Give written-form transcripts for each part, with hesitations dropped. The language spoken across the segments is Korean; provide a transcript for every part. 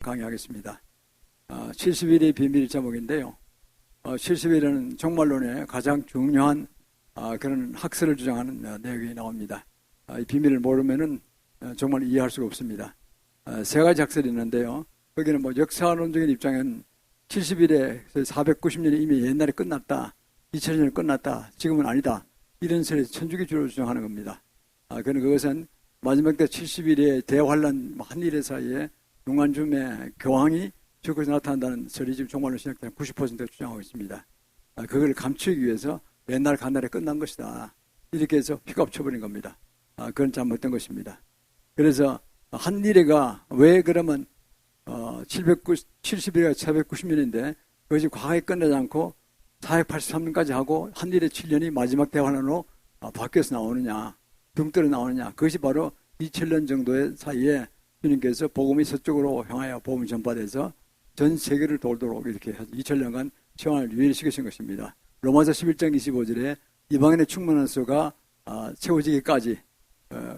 강의하겠습니다. 70일의 비밀 제목인데요. 70일은 종말론의 가장 중요한 그런 학설을 주장하는 내용이 나옵니다. 이 비밀을 모르면은 정말 이해할 수가 없습니다. 세 가지 학설이 있는데요. 거기는 역사론적인 입장은 70일에 490년이 이미 옛날에 끝났다. 2000년이 끝났다. 지금은 아니다. 이런 설이 천주교주로 주장하는 겁니다. 그것은 마지막 때 70일의 대환란 한일의 사이에 용안줌의 교황이 저것에서 나타난다는 설이 지금 종말론 신학자는 90%가 주장하고 있습니다. 그걸 감추기 위해서 옛날 간날에 끝난 것이다. 이렇게 해서 픽업 쳐버린 겁니다. 그건 잘못된 것입니다. 그래서 한일회가 왜 그러면 70일가 790년인데 그것이 과거에 끝나지 않고 483년까지 하고 한일회 7년이 마지막 대환란으로 바뀌어서 나오느냐, 등떠러 나오느냐. 그것이 바로 2000년 정도의 사이에 주님께서 복음이 서쪽으로 향하여 복음이 전파돼서 전 세계를 돌도록 이렇게 2000년간 시간을 유예시키신 것입니다. 로마서 11장 25절에 이방인의 충만한 수가 채워지기까지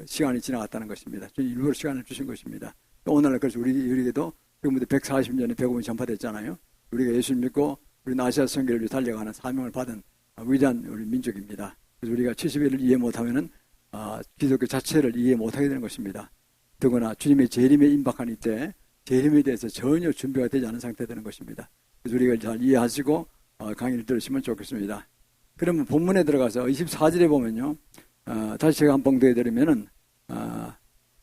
시간이 지나갔다는 것입니다. 주님 일부러 시간을 주신 것입니다. 또 오늘날 그래서 우리에게도 지금부터 140년에 복음이 전파됐잖아요. 우리가 예수를 믿고 우리 아시아 선교를 위해 달려가는 사명을 받은 위대한 우리 민족입니다. 그래서 우리가 70일을 이해 못하면은 기독교 자체를 이해 못하게 되는 것입니다. 더구나 주님의 재림에 임박한 이때 재림에 대해서 전혀 준비가 되지 않은 상태가 되는 것입니다. 그래서 우리가 잘 이해하시고 강의를 들으시면 좋겠습니다. 그러면 본문에 들어가서 24절에 보면요. 다시 제가 한번 봉독해드리면은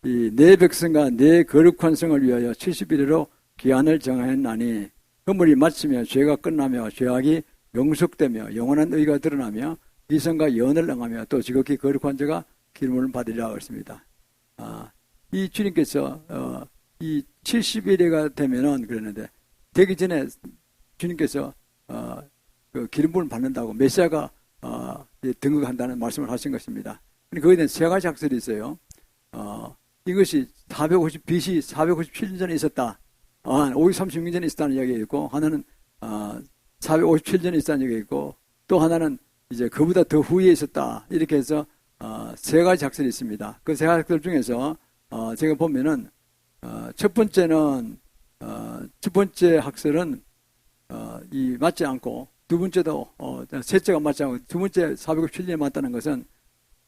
이 내 백성과 내 거룩한 성을 위하여 70일로 기한을 정하였나니 그물이 마치며 죄가 끝나며 죄악이 용속되며 영원한 의가 드러나며 이성과 연을 응하며 또 지극히 거룩한 자가 기름을 받으리라 했습니다. 이 주님께서 이 70일에가 되면은 그러는데 되기 전에 주님께서 그 기름부음을 받는다고 메시아가 등극한다는 말씀을 하신 것입니다. 거기에 대한 세 가지 학설이 있어요. 이것이 450 BC 457년 전에 있었다. 536년 전에 있었다는 이야기가 있고 하나는 457년에 있었다는 얘기가 있고 또 하나는 이제 그보다 더 후에 있었다. 이렇게 해서 세 가지 학설이 있습니다. 그 세 가지 학설 중에서 제가 보면은 첫 번째 학설은 이 맞지 않고 두 번째도 셋째가 맞지 않고 두 번째 457년에 맞다는 것은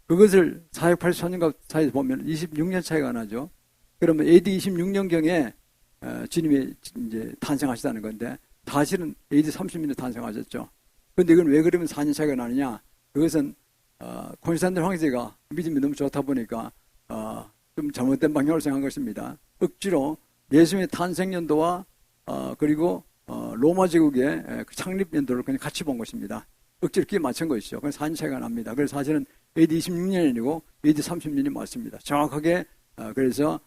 그것을 484년과 사이에서 보면 26년 차이가 나죠. 그러면 AD 26년경에 주님이 이제 탄생하시다는 건데 사실은 AD 30년에 탄생하셨죠. 그런데 이건 왜 그러면 4년 차이가 나느냐? 그것은 콘스탄틴 황제가 믿음이 너무 좋다 보니까 좀 잘못된 방향으로 생각한 것입니다. 억지로 예수님의 탄생 연도와 그리고 로마 제국의 창립 연도를 그냥 같이 본 것입니다. 억지로 끼 맞춘 것이죠. 그래서 4년 차이가 납니다. 그래서 사실은 AD 26년이 아니고 AD 30년이 맞습니다. 정확하게 그래서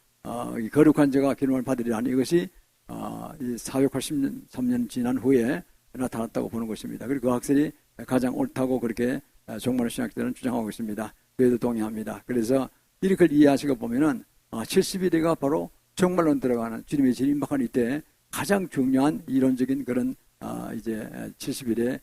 이 거룩한 자가 기름을 받으리라는 이것이 이 483년 지난 후에 나타났다고 보는 것입니다. 그리고 그 학설이 가장 옳다고 그렇게 종말론 신학자들은 주장하고 있습니다. 그에도 동의합니다. 그래서 이렇게 이해하시고 보면은 70일이가 바로 종말론 들어가는 주님의 질 임박한 이때 가장 중요한 이론적인 그런 이제 70일에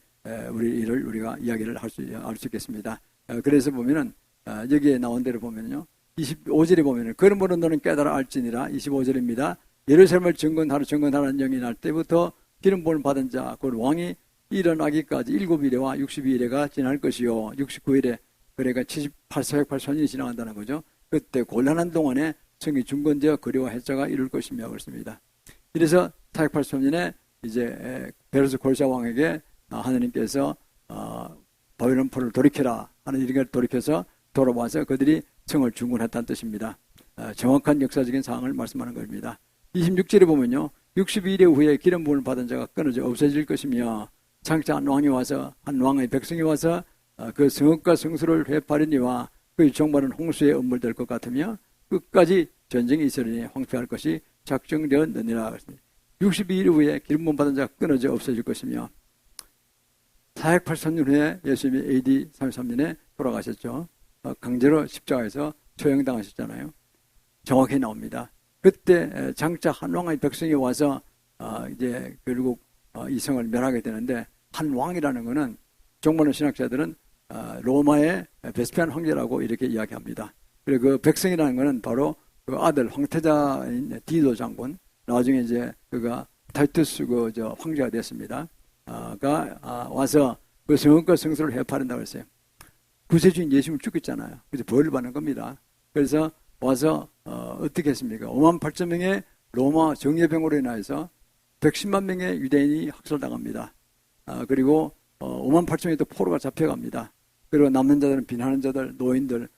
우리가 이야기를 알 수 있겠습니다. 그래서 보면은 여기에 나온 대로 보면요. 25절에 보면은 그러므로 너는 깨달아 알지니라 25절입니다. 예루살렘을 정건하라는 영이 날 때부터 기름 부음을 받은 자 곧 왕이 일어나기까지 7일에와 62일에가 지날 것이요 69일에 그래가 484년이 지나간다는 거죠. 그때 곤란한 동안에 성이 중건되어 거리와 해자가 이룰 것이며 그렇습니다. 이래서 483년에 이제 베르스 골샤 왕에게 하느님께서 바벨론 포를 돌이켜라 하는 일을 돌이켜서 돌아와서 그들이 성을 중건했다는 뜻입니다. 정확한 역사적인 사항을 말씀하는 겁니다. 26절에 보면요. 62일 후에 기름 부음을 받은 자가 끊어져 없어질 것이며 장차 한 왕의 백성이 와서 그 성읍과 성소를 회파리니와 그 종말은 홍수의 음물될 것 같으며 끝까지 전쟁이 있으리니 황폐할 것이 작정되었느니라. 62일 후에 기름 부음 받은 자가 끊어져 없어질 것이며 483년 후에 예수님이 AD 33년에 돌아가셨죠. 강제로 십자가에서 처형당하셨잖아요. 정확히 나옵니다. 그때 장차 한 왕의 백성이 와서 이제 결국 이 성을 멸하게 되는데 한 왕이라는 것은 종말론 신학자들은 로마의 베스피안 황제라고 이렇게 이야기합니다. 그리고 그 백성이라는 것은 바로 그 아들 황태자인 디도 장군 나중에 이제 그가 타이투스 황제가 됐습니다. 와서 그 성읍과 성소를 해파른다고 했어요. 구세주인 예수님을 죽였잖아요. 그래서 벌을 받는 겁니다. 그래서 와서 어떻게 했습니까? 58,000명의 로마 정예병으로 인하여서 110만 명의 유대인이 학살당합니다. 그리고 58,000명이 또 포로가 잡혀갑니다. 그리고 남는 자들은 비난하는 자들, 노인들,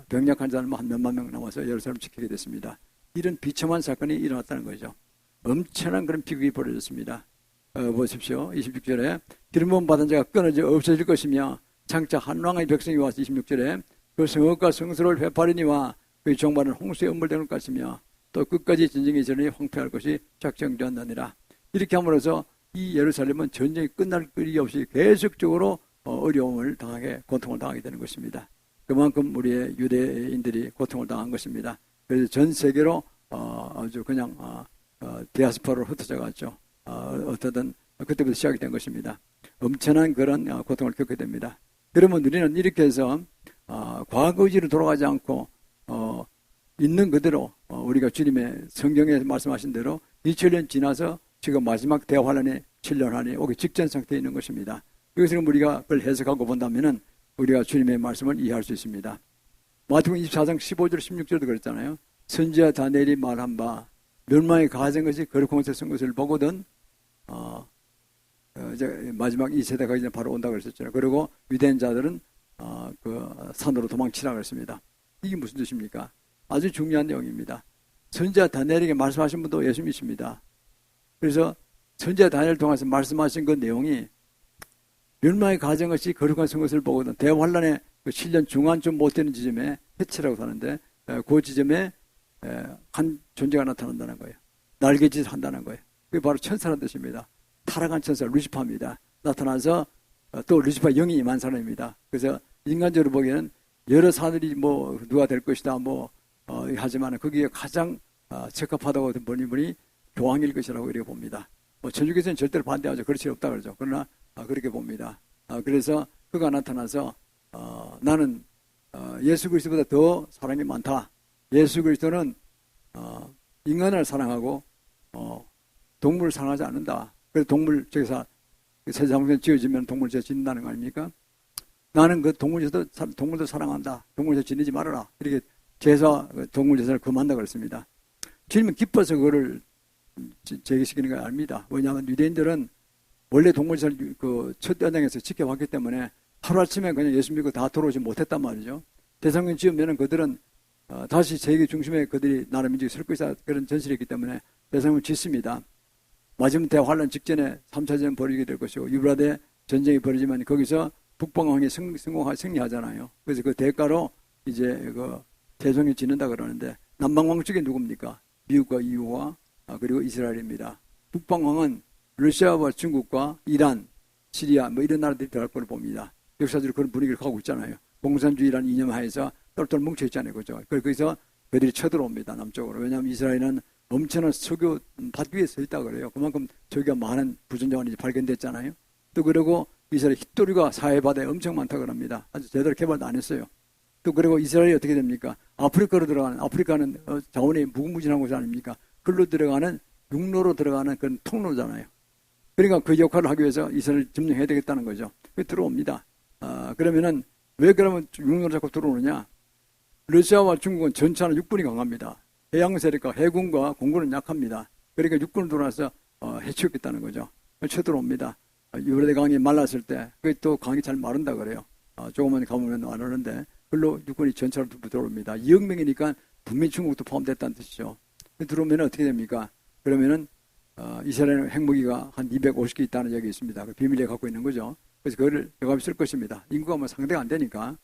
병약한 자들만 한 몇만 명 남아서 예루살렘을 지키게 됐습니다. 이런 비참한 사건이 일어났다는 거죠. 엄청난 그런 비극이 벌어졌습니다. 보십시오. 26절에 기름 받은 자가 끊어져 없어질 것이며 장차 한왕의 백성이 와서 26절에 그 성읍과 성소를 회파리니와 그 종말은 홍수에 음물되는 것이며 또 끝까지 전쟁이 전에 황폐할 것이 작정되었느니라. 이렇게 함으로써 이 예루살렘은 전쟁이 끝날 거리 없이 계속적으로 어려움을 당하게 고통을 당하게 되는 것입니다. 그만큼 우리의 유대인들이 고통을 당한 것입니다. 그래서 전 세계로 아주 그냥 디아스포라로 흩어져 갔죠. 어떻든 그때부터 시작이 된 것입니다. 엄청난 그런 고통을 겪게 됩니다. 그러면 우리는 이렇게 해서 과거 의지로 돌아가지 않고 있는 그대로 우리가 주님의 성경에 말씀하신 대로 2000년 지나서 지금 마지막 대환란의 7년 안에 오기 직전 상태에 있는 것입니다. 이것을 우리가 그걸 해석하고 본다면은 우리가 주님의 말씀을 이해할 수 있습니다. 마태복음 24장 15절 16절도 그랬잖아요. 선지자 다니엘이 말한 바 멸망의 가진 것이 거룩한 곳에 쓴 것을 보거든 이제 마지막 이 세대가 이제 바로 온다고 그랬었잖아요. 그리고 위대한 자들은 그 산으로 도망치라고 했습니다. 이게 무슨 뜻입니까? 아주 중요한 내용입니다. 선지자 다니엘에게 말씀하신 분도 예수님이십니다. 그래서 선지자 다니엘 통해서 말씀하신 그 내용이 멸망의 가진 것이 거룩한 것을 보거든 대환란의 그 7년 중간쯤 못 되는 지점에 해치라고 하는데 그 지점에 한 존재가 나타난다는 거예요. 날개짓을 한다는 거예요. 그게 바로 천사라는 뜻입니다. 타락한 천사 루시파입니다. 나타나서 또 루시파 영이 임한 사람입니다. 그래서 인간적으로 보기에는 여러 사들이 뭐 누가 될 것이다 하지만 거기에 가장 적합하다고 보는 분이 교황일 것이라고 이렇게 봅니다. 천주교에서는 절대로 반대하죠. 그렇지 없다 그러죠. 그러나 그렇게 봅니다. 그래서 그가 나타나서 나는 예수 그리스도보다 더 사랑이 많다. 예수 그리스도는 인간을 사랑하고 동물을 사랑하지 않는다. 그래서 동물 제사 세상에 지어지면 동물 제사 짓는다는 거 아닙니까? 나는 그 동물도 사랑한다. 동물 제사 지내지 말아라. 이렇게 동물 제사를 금한다 그랬습니다. 주님은 기뻐서 그거를 제기시키는 걸 압니다. 왜냐하면 유대인들은 원래 동물 제사를 첫 연장에서 지켜왔기 때문에 하루아침에 그냥 예수 믿고 다 돌아오지 못했단 말이죠. 대성령 지으면은 그들은 다시 세계 중심에 그들이 나라 민족이 설 것이다 그런 전실이 있기 때문에 대성령을 짓습니다. 마지막 대환란 직전에 3차 전쟁 벌이게 될 것이고 유브라데 전쟁이 벌어지면 거기서 북방왕이 승리하잖아요. 그래서 그 대가로 이제 대성령을 짓는다 그러는데 남방왕 쪽에 누굽니까? 미국과 EU와 그리고 이스라엘입니다. 북방왕은 러시아와 중국과 이란, 시리아 이런 나라들이 들어갈 걸로 봅니다. 역사적으로 그런 분위기를 가고 있잖아요. 공산주의라는 이념 하에서 똘똘 뭉쳐 있잖아요. 그죠? 거기서 그들이 쳐들어옵니다. 남쪽으로. 왜냐하면 이스라엘은 엄청난 석유 밭 위에 서 있다 그래요. 그만큼 저기가 많은 부전자원이 발견됐잖아요. 또 그리고 이스라엘 hit도류가 사해바다에 엄청 많다 그럽니다. 아주 제대로 개발도 안 했어요. 또 그리고 이스라엘이 어떻게 됩니까? 아프리카로 들어가는, 아프리카는 자원이 무궁무진한 곳이 아닙니까? 글로 들어가는, 육로로 들어가는 그런 통로잖아요. 그러니까 그 역할을 하기 위해서 이스라엘을 점령해야 되겠다는 거죠. 그게 들어옵니다. 그러면은 왜 그러면 육로로 자꾸 들어오느냐? 러시아와 중국은 전차는 육군이 강합니다. 해양 세력과 해군과 공군은 약합니다. 그러니까 육군을 들어와서 해치우겠다는 거죠. 쳐들어옵니다. 유브라데 강이 말랐을 때 그게 또 강이 잘 마른다 그래요. 조금만 가보면 안 오는데 그걸로 육군이 전차로 들어옵니다. 2억 명이니까 분명히 중국도 포함됐다는 뜻이죠. 들어오면 어떻게 됩니까? 그러면은 이스라엘 핵무기가 한 250개 있다는 얘기 있습니다. 그 비밀리에 갖고 있는 거죠. 그래서 그거를 여감이 쓸 것입니다. 인구가 뭐 상대가 안 되니까.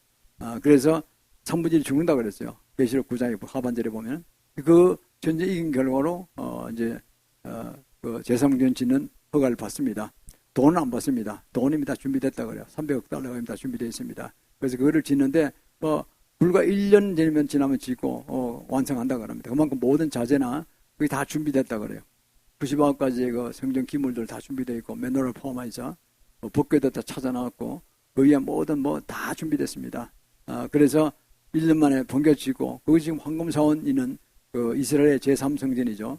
그래서 3분의 1이 죽는다 그랬어요. 계시록 9장의 하반절에 보면 그 전쟁 이긴 결과로 이제 그 제3군 짓는 허가를 받습니다. 돈은 안 받습니다. 돈이 다 준비됐다 그래요. 300억 달러가 다 준비되어 있습니다. 그래서 그거를 짓는데 불과 1년 지나면 짓고 완성한다 그럽니다. 그만큼 모든 자재나 그게 다 준비됐다 그래요. 90억까지의 그 성전 기물들 다 준비되어 있고 맨홀을 포함해서 법궤도 다 찾아 나왔고 그 위에 모든 다 준비됐습니다. 그래서 1년 만에 번개치고 거기 지금 황금사원 있는 그 이스라엘의 제3성전이죠.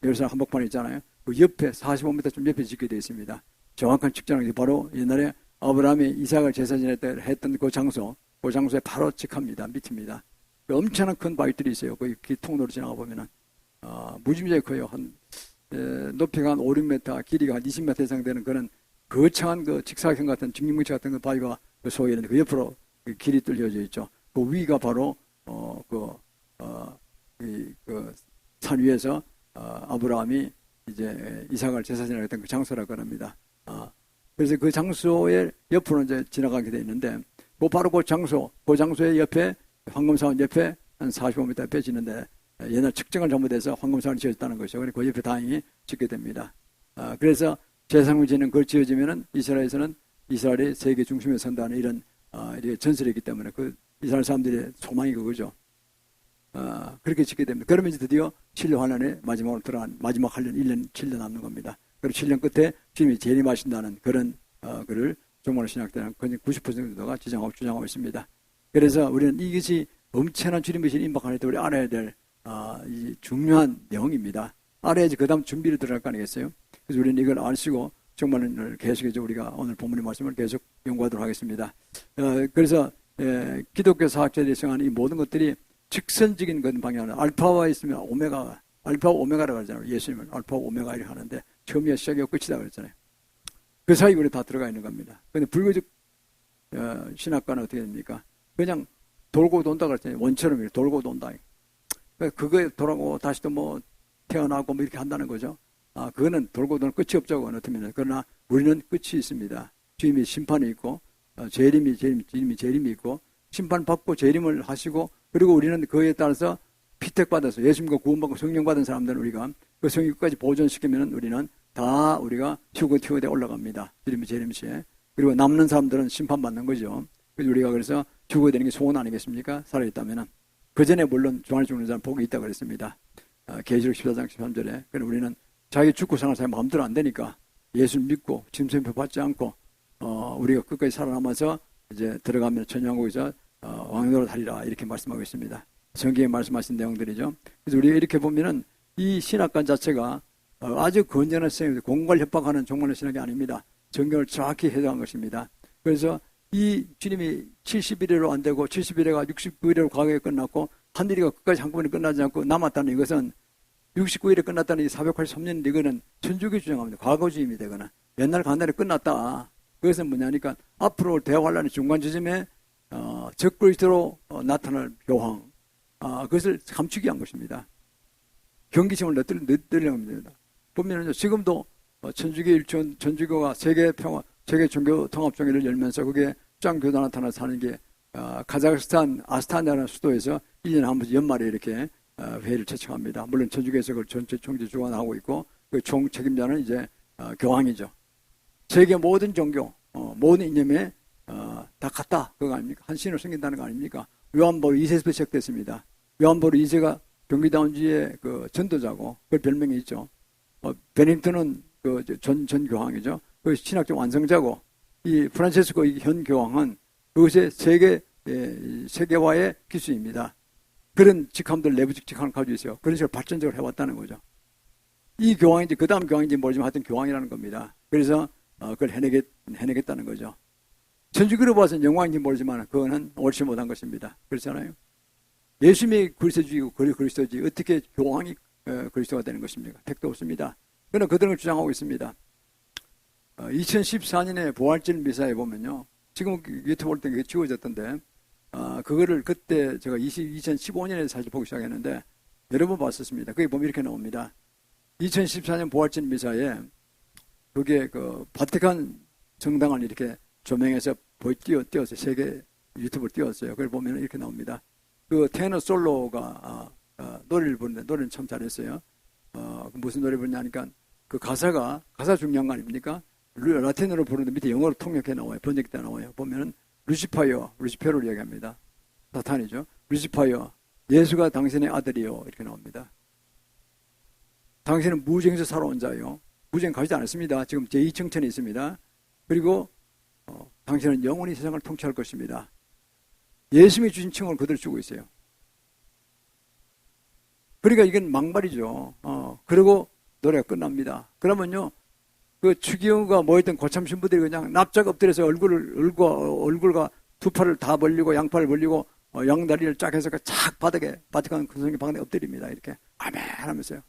예루살렘 한복판에 있잖아요. 그 옆에 45m 좀 옆에 짓게 되어 있습니다. 정확한 측정은 바로 옛날에 아브라함이 이삭을 제사 지낼 때 했던 그 장소에 바로 직합니다. 밑입니다. 그 엄청난 큰 바위들이 있어요. 거기 통로로 지나가 보면은 무지무지하게 커요. 높이가 한 5, 6m, 길이가 한 20m 이상 되는 그런 거창한 그 직사각형 같은 직립문체 같은 그 바위가 그 속에 있는데 그 옆으로 그 길이 뚫려져 있죠. 그 위가 바로 산 위에서 아브라함이 이제 이삭을 제사 지내던 그 장소라고 합니다. 그래서 그 장소의 옆으로 이제 지나가게 돼 있는데, 바로 그 장소의 옆에 황금사원 옆에 한 45m 옆에 지는데 옛날 측정을 잘못해서 황금사원이 지어졌다는 것이죠. 그래서 그 옆에 다행히 짓게 됩니다. 그래서 제사장지는 그걸 지어지면은 이스라엘에서는 이스라엘이 세계 중심에 선다는 이런 전설이 있기 때문에 그 이스라엘 사람들의 소망이 그거죠. 그렇게 짓게 됩니다. 그러면 이제 드디어 7년 환란에 마지막으로 들어간 마지막 환란 1년 7년 남는 겁니다. 그리고 7년 끝에 주님이 재림하신다는 그런 글을 종말의 신학대는 거의 90% 정도가 주장하고 있습니다. 그래서 우리는 이것이 엄청난 주님의 신 임박하는 때 우리 알아야 될 이 중요한 내용입니다. 알아야지 그 다음 준비를 들어갈 거 아니겠어요? 그래서 우리는 이걸 아시고 정말을 계속해서 우리가 오늘 본문의 말씀을 계속 연구하도록 하겠습니다. 그래서 기독교 사학자들이 정하는 이 모든 것들이 직선적인 그런 방향은 알파와 있으면 오메가, 알파와 오메가라고 하잖아요. 예수님은 알파와 오메가 이렇게 하는데 처음이야 시작이고 끝이다 그랬잖아요. 그 사이에 우리 다 들어가 있는 겁니다. 근데 불교적 신학과는 어떻게 됩니까? 그냥 돌고 돈다 그랬잖아요. 원처럼 이렇게 돌고 돈다. 그거에 돌아오고 다시 또 뭐 태어나고 뭐 이렇게 한다는 거죠. 그거는 돌고 도는 끝이 없죠. 어떻게 그러나 우리는 끝이 있습니다. 주님이 심판이 있고 재림이 있고 심판받고 재림을 하시고 그리고 우리는 그에 따라서 피택받아서 예수님과 구원받고 성령 받은 사람들은 우리가 그 성령 끝까지 보존시키면 우리는 다 우리가 휴거티오에 올라갑니다. 주님의 재림 시에. 그리고 남는 사람들은 심판받는 거죠. 그래서 우리가 그래서 죽어야 되는 게 소원 아니겠습니까? 살아있다면은. 그 전에 물론 중간에 죽는 사람 복이 있다고 그랬습니다. 계시록 14장 13절에. 그래서 우리는 자기 죽고 사는 사람이 마음대로 안 되니까 예수를 믿고 짐승표 받지 않고 우리가 끝까지 살아남아서 이제 들어가면 천양국에서 왕노로 달리라 이렇게 말씀하고 있습니다. 성경에 말씀하신 내용들이죠. 그래서 우리가 이렇게 보면은 이 신학관 자체가 아주 건전한 선생님들 공갈 협박하는 종말의 신학이 아닙니다. 정경을 정확히 해석한 것입니다. 그래서 이 주님이 71회로 안 되고 71회가 69회로 과거에 끝났고 하늘이가 끝까지 한꺼번에 끝나지 않고 남았다는 이것은 69일에 끝났다는 이 483년 이거는 천주교 주장합니다. 과거주의입니다. 이거는 옛날 간날에 끝났다. 그것은 뭐냐니까 앞으로 대환란의 중간 지점에 적그리스도로 나타날 교황 그것을 감추기 위한 것입니다. 경기심을 넣으려고 합니다. 보면은 지금도 천주교 일촌 천주교가 세계 평화 세계 종교 통합 종회를 열면서 그게 짱교단 나타나서 하는 게 카자흐스탄 아스타나라는 수도에서 1년에 한 번씩 연말에 이렇게 회의를 개최합니다. 물론 천주교에서 그걸 전체 총재 주관하고 있고 그 총 책임자는 이제 교황이죠. 세계 모든 종교 모든 이념에 다 같다 그거 아닙니까? 한 신으로 섬긴다는 거 아닙니까? 요한바오 2세부터 시작됐습니다. 요한바오 2세가 경기다운주의 그 전도자고 그 별명이 있죠. 베네딕토는 그 전 교황이죠. 그 신학적 완성자고 이 프란체스코 현 교황은 그것의 세계화의 기수입니다. 그런 직함들 내부적 직함을 가지고 있어요. 그런 식으로 발전적으로 해왔다는 거죠. 이 교황인지 그 다음 교황인지 모르지만 하여튼 교황이라는 겁니다. 그래서 그걸 해내겠다는 거죠. 천주교로 봐서는 영광인지 모르지만 그거는 옳지 못한 것입니다. 그렇잖아요. 예수님이 그리스도주의고 그리스도지 어떻게 교황이 그리스도가 되는 것입니까? 택도 없습니다. 그러나 그들은 주장하고 있습니다. 2014년에 부활절 미사에 보면요. 지금 유튜브 볼 때 그게 지워졌던데 그거를 그때 제가 2015년에 사실 보기 시작했는데 여러 번 봤었습니다. 거기 보면 이렇게 나옵니다. 2014년 부활절 미사에 그게 그 바티칸 정당을 이렇게 조명해서 띄웠어요. 세계 유튜브를 띄웠어요. 그걸 보면 이렇게 나옵니다. 그 테너 솔로가 노래를 부르는데 노래는 참 잘했어요. 무슨 노래 부르냐니까 그 가사 중요한 거 아닙니까? 라틴어로 부르는데 밑에 영어로 통역해 나와요. 번역돼 나와요. 보면은 루시페로를 이야기합니다. 사탄이죠. 루시파여, 예수가 당신의 아들이요. 이렇게 나옵니다. 당신은 무정에서 살아온 자요. 무정 가지지 않았습니다. 지금 제2청천에 있습니다. 그리고 당신은 영원히 세상을 통치할 것입니다. 예수님이 주신 칭호를 그대로 주고 있어요. 그러니까 이건 막말이죠. 그리고 노래가 끝납니다. 그러면요, 그 추기경과 모였던 고참 신부들이 그냥 납작 엎드려서 얼굴과 두 팔을 다 벌리고 양팔을 벌리고 양다리를 쫙 해서 착 바닥에 그 성경 방에 엎드립니다. 이렇게 아멘 하면서요.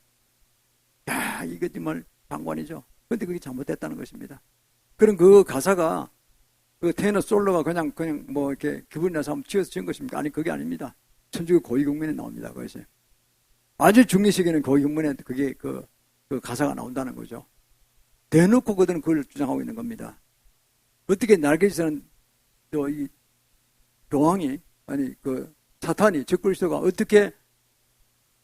야, 이거 정말 장관이죠. 근데 그게 잘못됐다는 것입니다. 그럼 그 가사가 그 테너 솔로가 그냥 뭐 이렇게 기분이 나서 한번 지어서 지은 것입니까? 아니, 그게 아닙니다. 천주교 고위국문에 나옵니다. 그것이. 아주 중리시기는 고위국문에 그게 그 가사가 나온다는 거죠. 대놓고 그들은 그걸 주장하고 있는 겁니다. 어떻게 날개짓하는 이 교황이, 아니, 사탄이, 적그리스도가 어떻게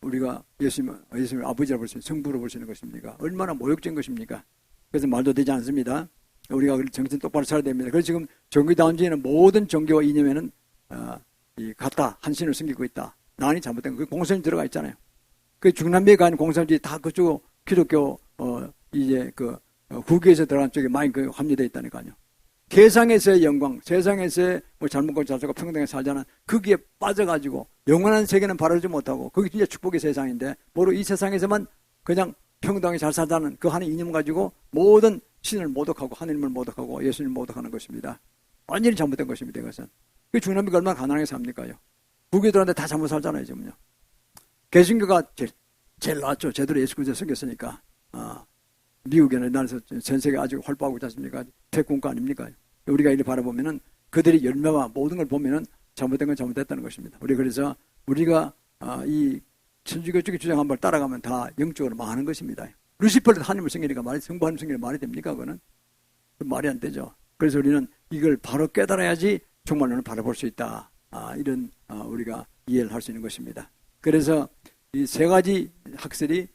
우리가 예수님을 아버지라 볼 수 있는 성부로 볼 수 있는 것입니까? 얼마나 모욕적인 것입니까? 그래서 말도 되지 않습니다. 우리가 정신 똑바로 차려야 됩니다. 그래서 지금 종교다운주의는 모든 종교와 이념에는 같다, 한신을 숨기고 있다. 난이 잘못된 거. 그 공산주의 들어가 있잖아요. 그 중남미에 간 공산주의 다 그쪽 기독교 이제 후기에서 들어간 쪽에 많이 합류되어 있다니까요. 세상에서의 영광, 세상에서의 뭐 잘 먹고 잘 살고 평등하게 살자는 거기에 빠져가지고 영원한 세계는 바라지 못하고 그게 진짜 축복의 세상인데 뭐로 이 세상에서만 그냥 평등하게 잘 살자는 그 하나의 이념 가지고 모든 신을 모독하고 하느님을 모독하고 예수님을 모독하는 것입니다. 완전히 잘못된 것입니다. 이것은. 그 중남미가 얼마나 가난하게 삽니까요? 국교들한테 다 잘못 살잖아요. 지금요. 개신교가 제일 낫죠. 제대로 예수 그리스도 섬겼으니까. 미국에는 나라에서 전 세계 아주 활보하고 있지 않습니까? 태국가 아닙니까? 우리가 이를 바라보면은 그들이 열매와 모든 걸 보면은 잘못된 건 잘못됐다는 것입니다. 그래서 우리가 이 천주교 쪽에 주장한 걸 따라가면 다 영적으로 망하는 것입니다. 루시퍼도 하나님을 섬기니까 성부 하나님 섬기는 말이 됩니까? 그거는 말이 안 되죠. 그래서 우리는 이걸 바로 깨달아야지 정말로는 바라볼 수 있다. 이런 우리가 이해를 할 수 있는 것입니다. 그래서 이 세 가지 학설이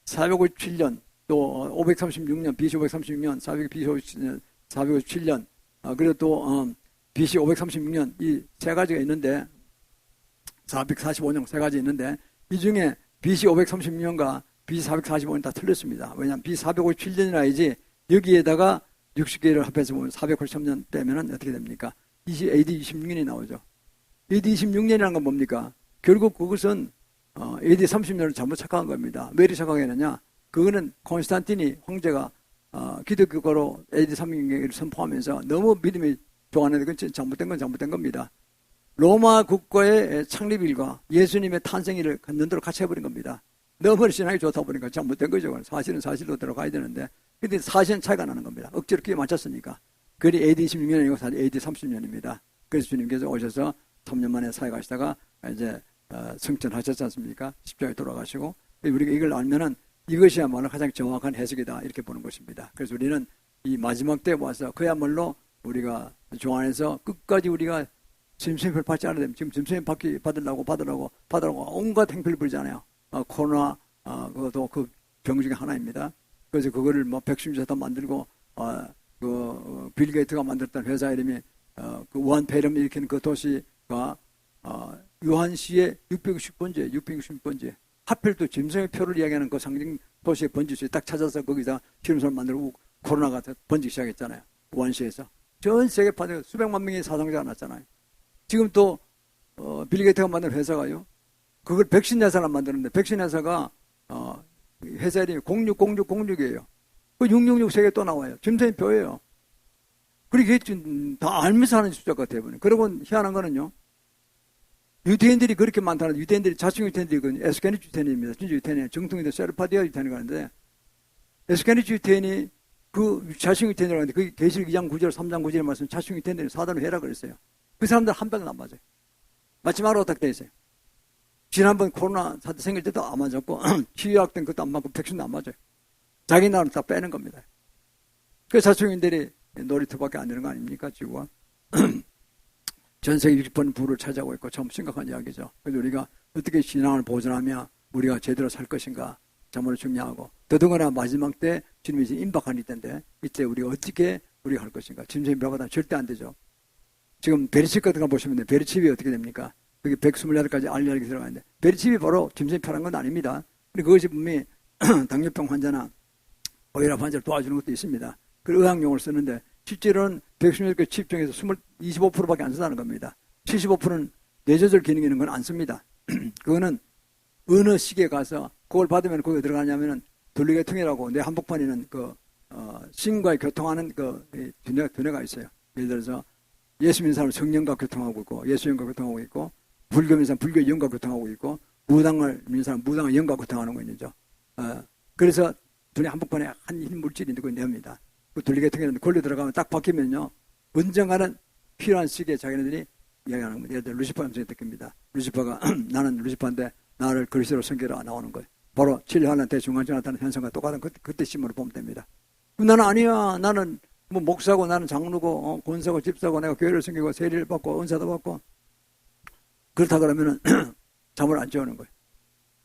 457년 또 536년, BC 536년, 457년, 그리고 또 BC 536년 이 세 가지가 있는데 445년 세 가지 있는데 이 중에 BC 536년과 BC 445년 다 틀렸습니다. 왜냐하면 BC 457년이라야지 여기에다가 60개를 합해서 보면 483년 빼면은 어떻게 됩니까? AD 26년이 나오죠. AD 26년이라는 건 뭡니까? 결국 그것은 AD 30년을 잘못 착각한 겁니다. 왜 이렇게 착각했느냐? 그거는 콘스탄틴이 황제가 기독교로 AD 300년을 선포하면서 너무 믿음이 좋아하는데 그건 잘못된 겁니다. 로마 국가의 창립일과 예수님의 탄생일을 연도로 같이 해버린 겁니다. 너무 신앙이 좋다 보니까 잘못된 거죠. 사실은 사실로 들어가야 되는데 근데 사실은 차이가 나는 겁니다. 억지로 끼워 맞췄으니까. 그게 AD 26년이고 사실 AD 30년입니다. 그래서 주님께서 오셔서 3년 만에 사역하시다가 이제 승천하셨지 않습니까? 십자가에 돌아가시고 우리가 이걸 알면은 이것이야말로 가장 정확한 해석이다 이렇게 보는 것입니다. 그래서 우리는 이 마지막 때 와서 그야말로 우리가 종 안에서 끝까지 우리가 짐승을 받지 않아야 됩니다. 지금 짐승을 받으려고 온갖 행패를 부리잖아요. 코로나 그것도 그 병 중에 하나입니다. 그래서 그거를 뭐 백신주사도 만들고 빌 게이트가 만들었던 회사 이름이 그 우한 폐렴 일으키는 그 도시가 유한시의 660번째 하필 또 짐승의 표를 이야기하는 그 상징 도시의 번지수에 딱 찾아서 거기다 실험소를 만들고 코로나가 번지기 시작했잖아요. 우한시에서 전 세계판에 수백만 명의 사상자가 났잖아요. 지금 또 빌 게이트가 만든 회사가요. 그걸 백신 회사를 만드는데 백신 회사가 회사 이름이 060606이에요. 그 666 세계 또 나와요. 짐승의 표예요. 그렇게 다 알면서 하는 숫자가 돼버려요. 그리고 희한한 거는요. 유태인들이 그렇게 많다는 유태인들이 자칭 유태인들이 에스케니츠 유태인입니다. 진짜 유태인이 정통인데 세르파디아 유태인이라고 하는데 에스케니츠 유태인이 그 자칭 유태인이라고 하는데 그 계시록 2장 9절 3장 9절에 말씀 자칭 유태인들이 사단을 해라 그랬어요. 그 사람들 한 병은 안 맞아요. 맞지 마라 어떻게 돼 있어요. 지난번 코로나 사태 생길 때도 안 맞았고 치유약 된 것도 안 맞고 백신도 안 맞아요. 자기 나라는 다 빼는 겁니다. 그 자칭인들이 놀이터밖에 안 되는 거 아닙니까 지구가. 전 세계 60% 부를 차지하고 있고 참 심각한 이야기죠. 그래서 우리가 어떻게 신앙을 보존하며 우리가 제대로 살 것인가 참으로 중요하고 더더구나 마지막 때 주님이 이제 임박한 때인데 이때 우리가 어떻게 우리가 할 것인가. 짐승이 벼보다 절대 안 되죠. 지금 베리칩 같은 거 보시면 베리칩이 어떻게 됩니까? 여기 128가지 알약이 들어가는데 베리칩이 바로 짐승이 편한 건 아닙니다. 근데 그것이 분명히 당뇨병 환자나 고혈압 환자를 도와주는 것도 있습니다. 그 의학용을 쓰는데 실제로는 126개 칩 중에서 25%밖에 안 쓴다는 겁니다. 75%는 뇌조절 기능이 있는 건 안 씁니다. 그거는 어느 시기에 가서 그걸 받으면 거기에 들어가냐면은 둘리계통이라고 내 한복판에는 신과의 교통하는 두뇌가 있어요. 예를 들어서 예수 믿는 사람은 성령과 교통하고 있고, 예수 영과 교통하고 있고, 불교 믿는 사람은 불교의 영과 교통하고 있고, 무당을 믿는 사람은 무당의 영과 교통하는 거죠. 그래서 두뇌 한복판에 한 흰 물질이 있는 거 내옵니다. 그 둘리계통이라는 권리 들어가면 딱 바뀌면요, 언젠가는 필요한 시기에 자기네들이 이야기하는 겁니다. 예를 들어 루시퍼 음성이 듣깁니다. 루시퍼가 나는 루시퍼인데 나를 그리스도로 섬기라 나오는 거예요. 바로 진리하는 대중간중에 나타나는 현상과 똑같은 그때 신문을 보면 됩니다. 나는 아니야. 나는 뭐 목사고 나는 장로고 권사고 집사고 내가 교회를 섬기고 세리를 받고 은사도 받고 그렇다 그러면은 잠을 안 재우는 거예요.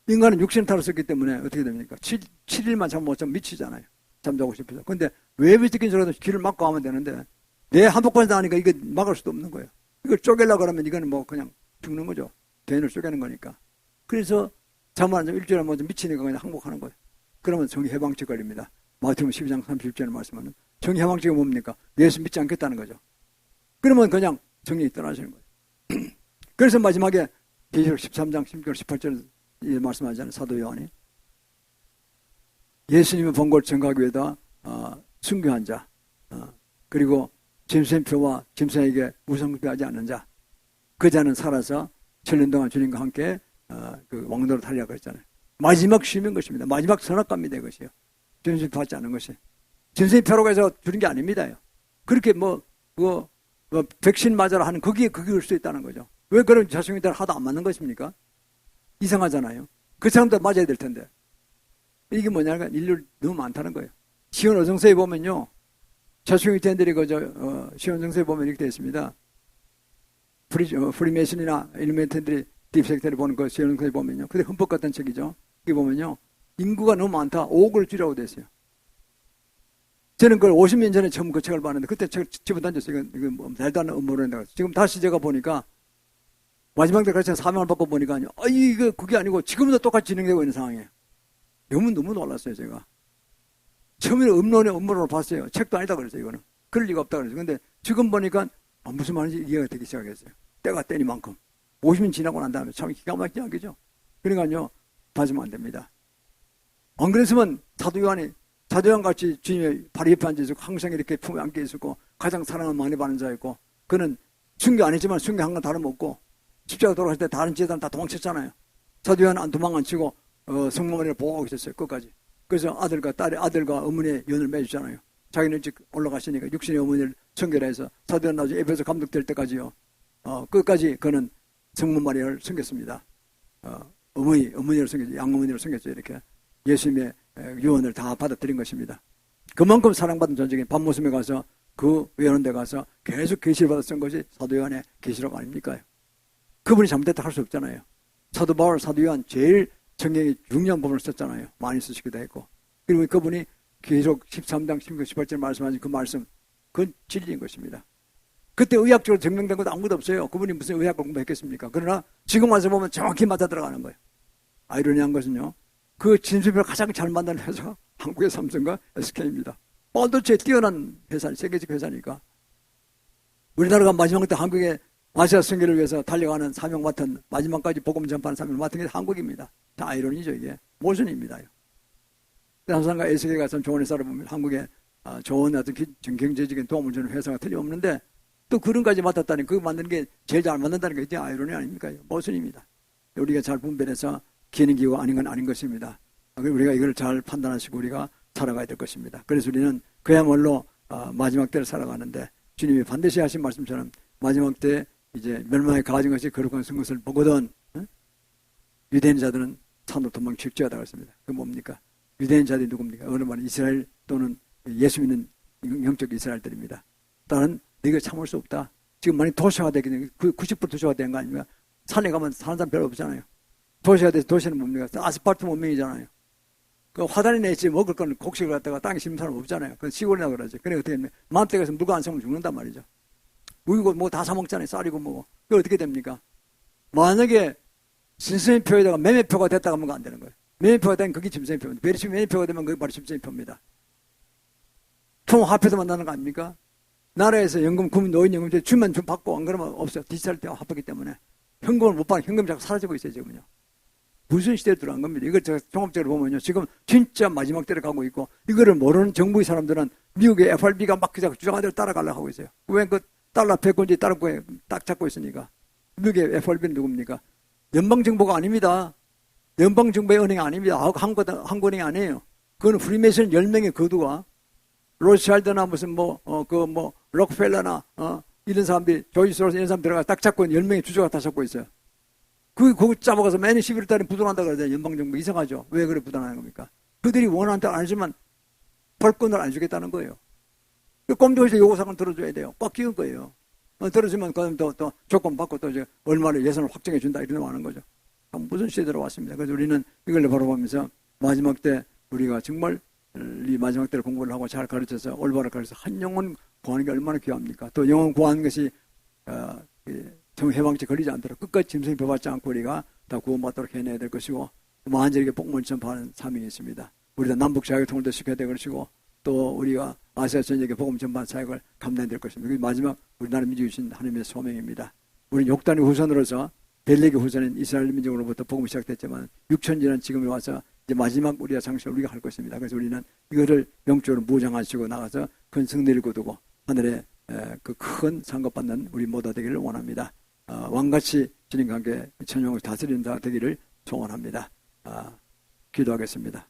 인간은 육신을 타러 썼기 때문에 어떻게 됩니까? 7일만 잠 못 자면 미치잖아요. 잠자고 싶어서. 근데 왜 미치긴 저라도 길을 막고 하면 되는데 내 한복판에서 하니까 이거 막을 수도 없는 거예요. 이걸 쪼개려고 그러면 이거는 뭐 그냥 죽는 거죠. 개인을 쪼개는 거니까. 그래서 잠을 안 자면 일주일에 먼저 미치니까 그냥 항복하는 거예요. 그러면 정해방증 걸립니다. 마태복음 12장 30절에 말씀하는 정해방증이 뭡니까? 예수 믿지 않겠다는 거죠. 그러면 그냥 정령이 떠나시는 거예요. 그래서 마지막에 계시록 13장 16절 18절에 말씀하잖아요. 사도 요한이 예수님의 번거를 증거하기 위해서 순교한 자 그리고 짐승표와 짐승에게 우상숭배하지 않는 자 그 자는 살아서 7년 동안 주님과 함께 그 왕도로 달려가고 했잖아요. 마지막 쉼인 것입니다. 마지막 선악과입니다. 이것이요. 짐승 받지 않은 것이. 짐승표라고 해서 주는 게 아닙니다. 그렇게 백신 맞아라 하는 그게 올 수 있다는 거죠. 왜 그런 자성이 따라 하도 안 맞는 것입니까? 이상하잖아요. 그 사람도 맞아야 될 텐데. 이게 뭐냐면 인류 너무 많다는 거예요. 시온 어정서에 보면요. 자성이 된들이 시온 어정서에 보면 이렇게 되어 있습니다. 프리메이슨이나 일루미네이트들이 딥섹터를 보는 거 시온 어정서에 보면요. 근데 헌법 같은 책이죠. 여기 보면요. 인구가 너무 많다. 5억을 줄이라고 되어 있어요. 저는 그걸 50년 전에 처음 그 책을 봤는데 그때 책을 집어던졌어요. 이거 뭐 말도 안 되는 음모론인데 지금 다시 제가 보니까 마지막 때 같이 사명을 받고 보니까 이거 그게 아니고 지금도 똑같이 진행되고 있는 상황이에요. 너무 놀랐어요, 제가. 처음에는 음모론을 봤어요. 책도 아니다 그랬어요, 이거는. 그럴 리가 없다 그랬어요. 근데 지금 보니까 무슨 말인지 이해가 되기 시작했어요. 때가 때니만큼. 50년 지나고 난 다음에 참 기가 막힌 이야기죠. 그러니까요, 봐주면 안 됩니다. 안 그랬으면 사도 요한 같이 주님의 발 옆에 앉아 있었고 항상 이렇게 품에 안겨 있었고 가장 사랑을 많이 받는 자였고 그는 순교 안 했지만 순교한 건 다름없고 십자가 돌아갈 때 다른 제자는 다 도망쳤잖아요. 사도 요한은 안 도망 안 치고 성모마리를 보호하고 있었어요. 끝까지. 그래서 아들과 어머니의 연을 맺었잖아요. 자기는 일찍 올라가시니까 육신의 어머니를 청결해서 사도 요한 나중에 에베소 감독될 때까지요. 끝까지 그는 성모마리를 섬겼습니다. 어머니를 섬겼죠. 양어머니를 섬겼죠. 이렇게 예수님의 유언을 다 받아들인 것입니다. 그만큼 사랑받은 전적인 밤모섬에 가서 그 외우는 데 가서 계속 계시를 받아 쓴 것이 사도 요한의 계시록 아닙니까? 그분이 잘못했다 할 수 없잖아요. 사도 바울, 사도 요한 제일 성경의 중요한 부분을 썼잖아요. 많이 쓰시기도 했고. 그리고 그분이 계속 13장 16, 18절 말씀하신 그 말씀, 그건 진리인 것입니다. 그때 의학적으로 증명된 것도 아무것도 없어요. 그분이 무슨 의학을 공부했겠습니까? 그러나 지금 와서 보면 정확히 맞아 들어가는 거예요. 아이러니한 것은요. 그 진수표를 가장 잘 만드는 회사가 한국의 삼성과 SK입니다. 반도체에 뛰어난 회사, 세계적 회사니까. 우리나라가 마지막 때 한국의 아시아 승계를 위해서 달려가는 사명 맡은 마지막까지 복음 전파하는 사명을 맡은 게 한국입니다. 다 아이러니죠 이게. 모순입니다. 삼성과 SK 같은 좋은 회사를 보면 한국에 좋은 어떤 경제적인 도움을 주는 회사가 틀림없는데 또 그런 까지 맡았다니 그거 만드는 게 제일 잘 만든다는 게 이게 아이러니 아닙니까? 모순입니다. 우리가 잘 분별해서 기능기구가 아닌 건 아닌 것입니다. 우리가 이걸 잘 판단하시고 우리가 살아가야 될 것입니다. 그래서 우리는 그야말로 마지막 때를 살아가는데 주님이 반드시 하신 말씀처럼 마지막 때 이제 멸망에 가진 것이 거룩한 선 것을 보거든 유대인 자들은 산으로 도망칠 지어다 했습니다. 그게 뭡니까? 유대인 자들이 누굽니까? 어느 말 이스라엘 또는 예수 믿는 영적 이스라엘들입니다. 다른 네가 참을 수 없다. 지금 많이 도시화되기 90% 도시화된 거 아닙니까? 산에 가면 사는 사람 별로 없잖아요. 도시화돼서 도시는 뭡니까? 아스팔트 문명이잖아요. 그 화단에 내지 먹을 거는 곡식을 갖다가 땅에 심는 사람 없잖아요. 그건 시골이라고 그러죠. 그래 어떻게 되면 마트에 가서 물건 안 사면 죽는단 말이죠. 우유고 뭐 다 사 먹잖아요. 쌀이고 뭐고. 그게 어떻게 됩니까? 만약에 진선표에다가 매매표가 됐다가 하면 안 되는 거예요. 매매표가 되면 그게 짐승표입니다. 베리시 매매표가 되면 그게 바로 짐승표입니다. 통화폐도 만나는 거 아닙니까? 나라에서 연금, 국민, 노인연금 주면 좀 받고 안 그러면 없어요. 디지털 때 합하기 때문에 현금을 못 받는 현금이 자꾸 사라지고 있어요 지금은요. 무슨 시대에 들어간 겁니다. 이걸 제가 종합적으로 보면요. 지금 진짜 마지막 때를 가고 있고, 이거를 모르는 정부의 사람들은 미국의 FRB가 막 그냥 주장하대로 따라가려고 하고 있어요. 왜 그 달러 패권주의 따르고 딱 잡고 있으니까. 미국의 FRB는 누굽니까? 연방정부가 아닙니다. 연방정부의 은행이 아닙니다. 한국은행이 아니에요. 그건 프리메이슨 10명의 거두가 로스차일드나 무슨 록펠러나 이런 사람들이 조지 소로스 이런 사람 들어가 딱 잡고 있는 10명의 주주가 다 잡고 있어요. 그거 잡아가서 매년 11월 달에 부도난다 그러잖아요. 연방정부 이상하죠. 왜 그래 부도나는 겁니까? 그들이 원하는 대로 안 해주면 벌건을 안 주겠다는 거예요. 꼼짝없이 요구사항을 들어줘야 돼요. 꽉 끼운 거예요. 들어주면 그다음 또 조건 받고 또 이제 얼마를 예산을 확정해 준다 이런 거 하는 거죠. 무슨 시대로 왔습니다. 그래서 우리는 이걸 바라보면서 마지막 때 우리가 정말 이 마지막 때를 공부를 하고 잘 가르쳐서 올바로 가르쳐서 한 영혼 구하는 게 얼마나 귀합니까? 또 영혼 구하는 것이 정해방치 걸리지 않도록 끝까지 짐승이 벼받지 않고 우리가 다 구원받도록 해내야 될 것이고 만절에게 복문을 전파하는 사명이 있습니다. 우리가 남북 자유를 통일도 시켜야 될 것이고 또 우리가 아시아 전역에 복음 전파 사역을 감당해야 될 것입니다. 그게 마지막 우리나라 민족이 주신 하나님의 소명입니다. 우리는 욕단의 후손으로서 벨렉의 후손인 이스라엘 민족으로부터 복음이 시작됐지만 6천년은 지금에 와서 이제 마지막 우리가 장식을 우리가 할 것입니다. 그래서 우리는 이거를 영적으로 무장하시고 나가서 큰 승리를 거두고 하늘에 그 큰 상급받는 우리 모두 되기를 원합니다. 왕같이 주님 관계 천영을 다스리는 자 되기를 소원합니다. 기도하겠습니다.